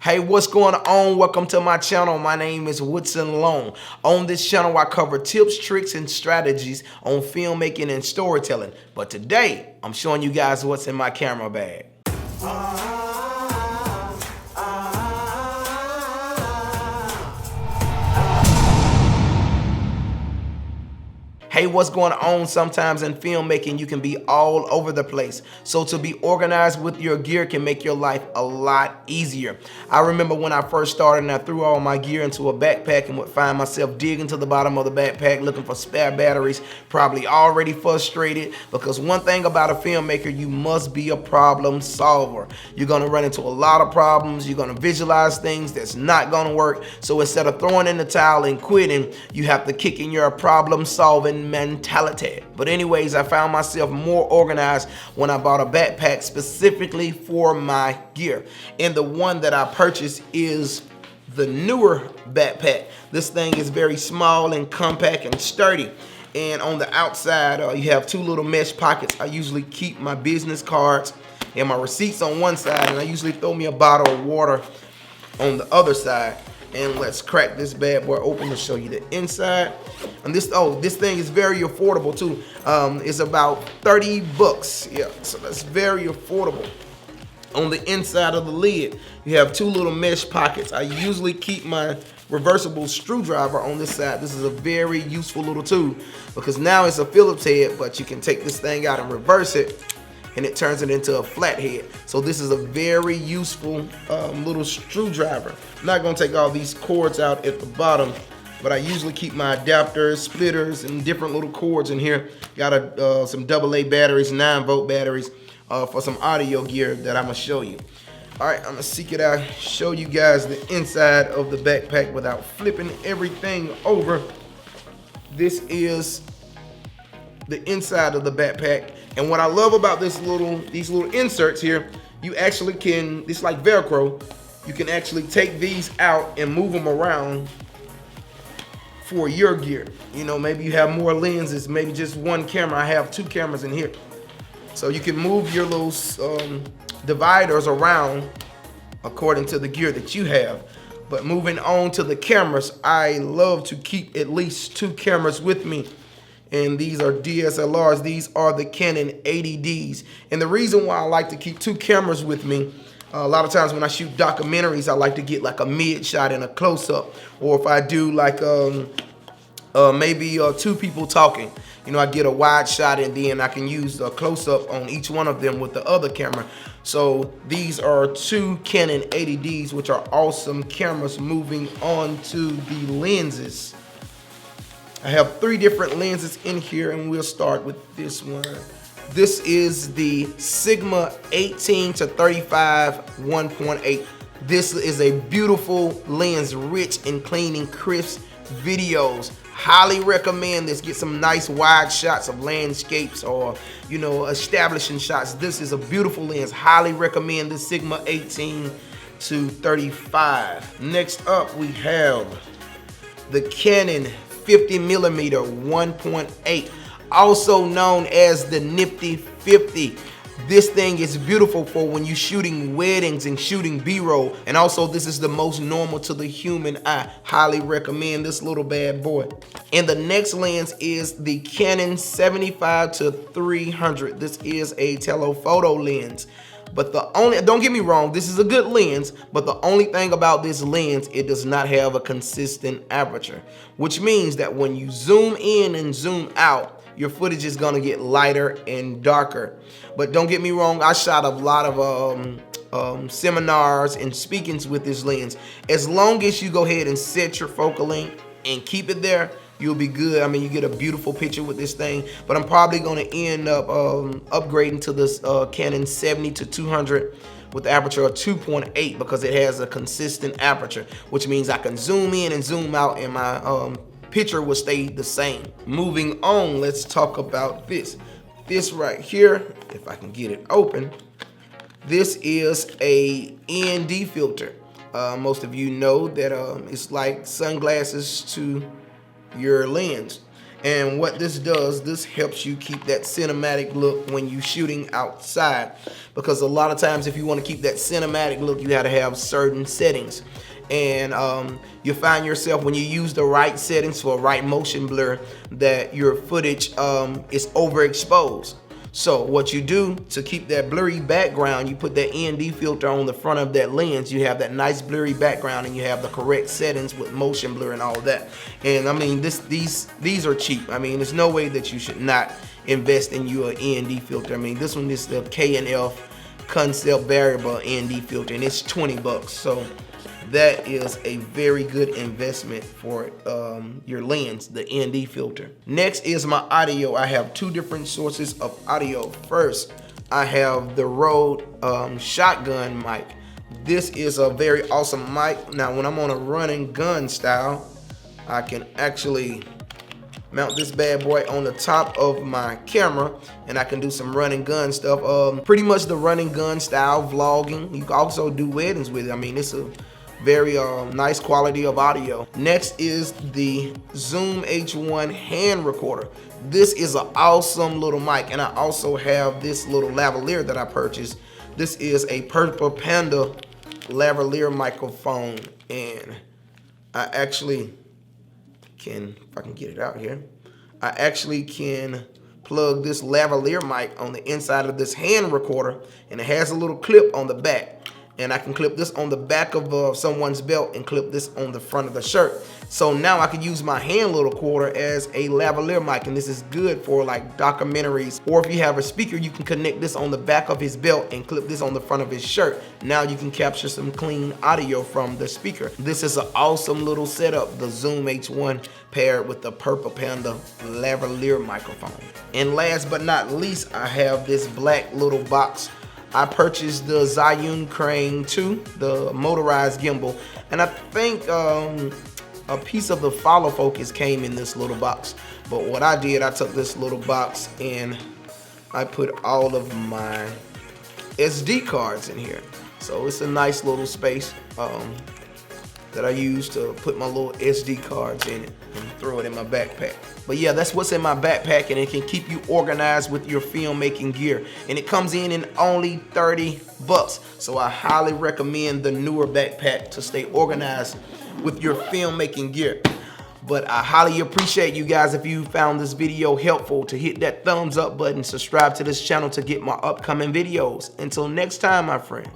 Hey, what's going on? Welcome to my channel. My name is Woodson Long. On this channel, I cover tips, tricks, and strategies on filmmaking and storytelling. But today, I'm showing you guys what's in my camera bag. Hey, what's going on? Sometimes in filmmaking, you can be all over the place. So to be organized with your gear can make your life a lot easier. I remember when I first started and I threw all my gear into a backpack and would find myself digging to the bottom of the backpack looking for spare batteries, probably already frustrated, because one thing about a filmmaker, you must be a problem solver. You're gonna run into a lot of problems. You're gonna visualize things that's not gonna work. So instead of throwing in the towel and quitting, you have to kick in your problem solving mentality. But anyways, I found myself more organized when I bought a backpack specifically for my gear. And the one that I purchased is the newer backpack. This thing is very small and compact and sturdy. And on the outside, you have two little mesh pockets. I usually keep my business cards and my receipts on one side, and I usually throw me a bottle of water on the other side. And let's crack this bad boy open to show you the inside. And this thing is very affordable too. It's about 30 bucks. Yeah, so that's very affordable. On the inside of the lid, you have two little mesh pockets. I usually keep my reversible screwdriver on this side. This is a very useful little tool because now it's a Phillips head, but you can take this thing out and reverse it, and it turns it into a flathead. So this is a very useful little screwdriver. I'm not gonna take all these cords out at the bottom, but I usually keep my adapters, splitters, and different little cords in here. Got some AA batteries, 9-volt batteries for some audio gear that I'm gonna show you. All right, I'm gonna seek it out, show you guys the inside of the backpack without flipping everything over. This is the inside of the backpack. And what I love about these little inserts here, you actually can, it's like Velcro, you can actually take these out and move them around for your gear. You know, maybe you have more lenses, maybe just one camera. I have two cameras in here. So you can move your little dividers around according to the gear that you have. But moving on to the cameras, I love to keep at least two cameras with me. And these are DSLRs. These are the Canon 80Ds. And the reason why I like to keep two cameras with me, a lot of times when I shoot documentaries, I like to get like a mid shot and a close-up. Or if I do like maybe two people talking, you know, I get a wide shot and then I can use a close-up on each one of them with the other camera. So these are two Canon 80Ds, which are awesome cameras. Moving on to the lenses. I have three different lenses in here, and we'll start with this one. This is the Sigma 18 to 35 1.8. This is a beautiful lens, rich in clean and crisp videos. Highly recommend this. Get some nice wide shots of landscapes or, you know, establishing shots. This is a beautiful lens. Highly recommend the Sigma 18 to 35. Next up, we have the Canon 50mm 1.8, also known as the Nifty 50. This thing is beautiful for when you're shooting weddings and shooting B-roll, and also this is the most normal to the human eye. Highly recommend this little bad boy. And the next lens is the Canon 75 to 300. This is a telephoto lens. But don't get me wrong, this is a good lens, but the only thing about this lens, it does not have a consistent aperture, which means that when you zoom in and zoom out, your footage is gonna get lighter and darker. But don't get me wrong, I shot a lot of seminars and speakings with this lens. As long as you go ahead and set your focal length and keep it there, you'll be good. I mean, you get a beautiful picture with this thing, but I'm probably gonna end up upgrading to this Canon 70 to 200 with the aperture of 2.8 because it has a consistent aperture, which means I can zoom in and zoom out and my picture will stay the same. Moving on, let's talk about this. This right here, if I can get it open, this is a ND filter. Most of you know that it's like sunglasses to your lens. And what this does, this helps you keep that cinematic look when you're shooting outside. Because a lot of times if you want to keep that cinematic look, you got to have certain settings. And you find yourself, when you use the right settings for right motion blur, that your footage is overexposed. So what you do to keep that blurry background, you put that ND filter on the front of that lens. You have that nice blurry background, and you have the correct settings with motion blur and all that. And I mean, these are cheap. I mean, there's no way that you should not invest in your ND filter. I mean, this one is the K&F Concept Variable ND filter, and it's 20 bucks. So that is a very good investment for your lens, the ND filter. Next is my audio. I have two different sources of audio. First, I have the Rode shotgun mic. This is a very awesome mic. Now, when I'm on a run and gun style, I can actually mount this bad boy on the top of my camera, and I can do some run and gun stuff. Pretty much the run and gun style vlogging. You can also do weddings with it. I mean, it's a very nice quality of audio. Next is the Zoom H1 hand recorder. This is an awesome little mic, and I also have this little lavalier that I purchased. This is a Purple Panda lavalier microphone, and I actually can, if I can get it out here, I actually can plug this lavalier mic on the inside of this hand recorder, and it has a little clip on the back. And I can clip this on the back of someone's belt and clip this on the front of the shirt. So now I can use my hand little recorder as a lavalier mic, and this is good for like documentaries. Or if you have a speaker, you can connect this on the back of his belt and clip this on the front of his shirt. Now you can capture some clean audio from the speaker. This is an awesome little setup, the Zoom H1 paired with the Purple Panda lavalier microphone. And last but not least, I have this black little box. I purchased the Zhiyun Crane 2, the motorized gimbal, and I think a piece of the follow focus came in this little box. But what I did, I took this little box and I put all of my SD cards in here. So it's a nice little space that I use to put my little SD cards in it and throw it in my backpack. But yeah, that's what's in my backpack, and it can keep you organized with your filmmaking gear. And it comes in only 30 bucks. So I highly recommend the Neewer backpack to stay organized with your filmmaking gear. But I highly appreciate you guys, if you found this video helpful, to hit that thumbs up button, subscribe to this channel to get my upcoming videos. Until next time, my friend.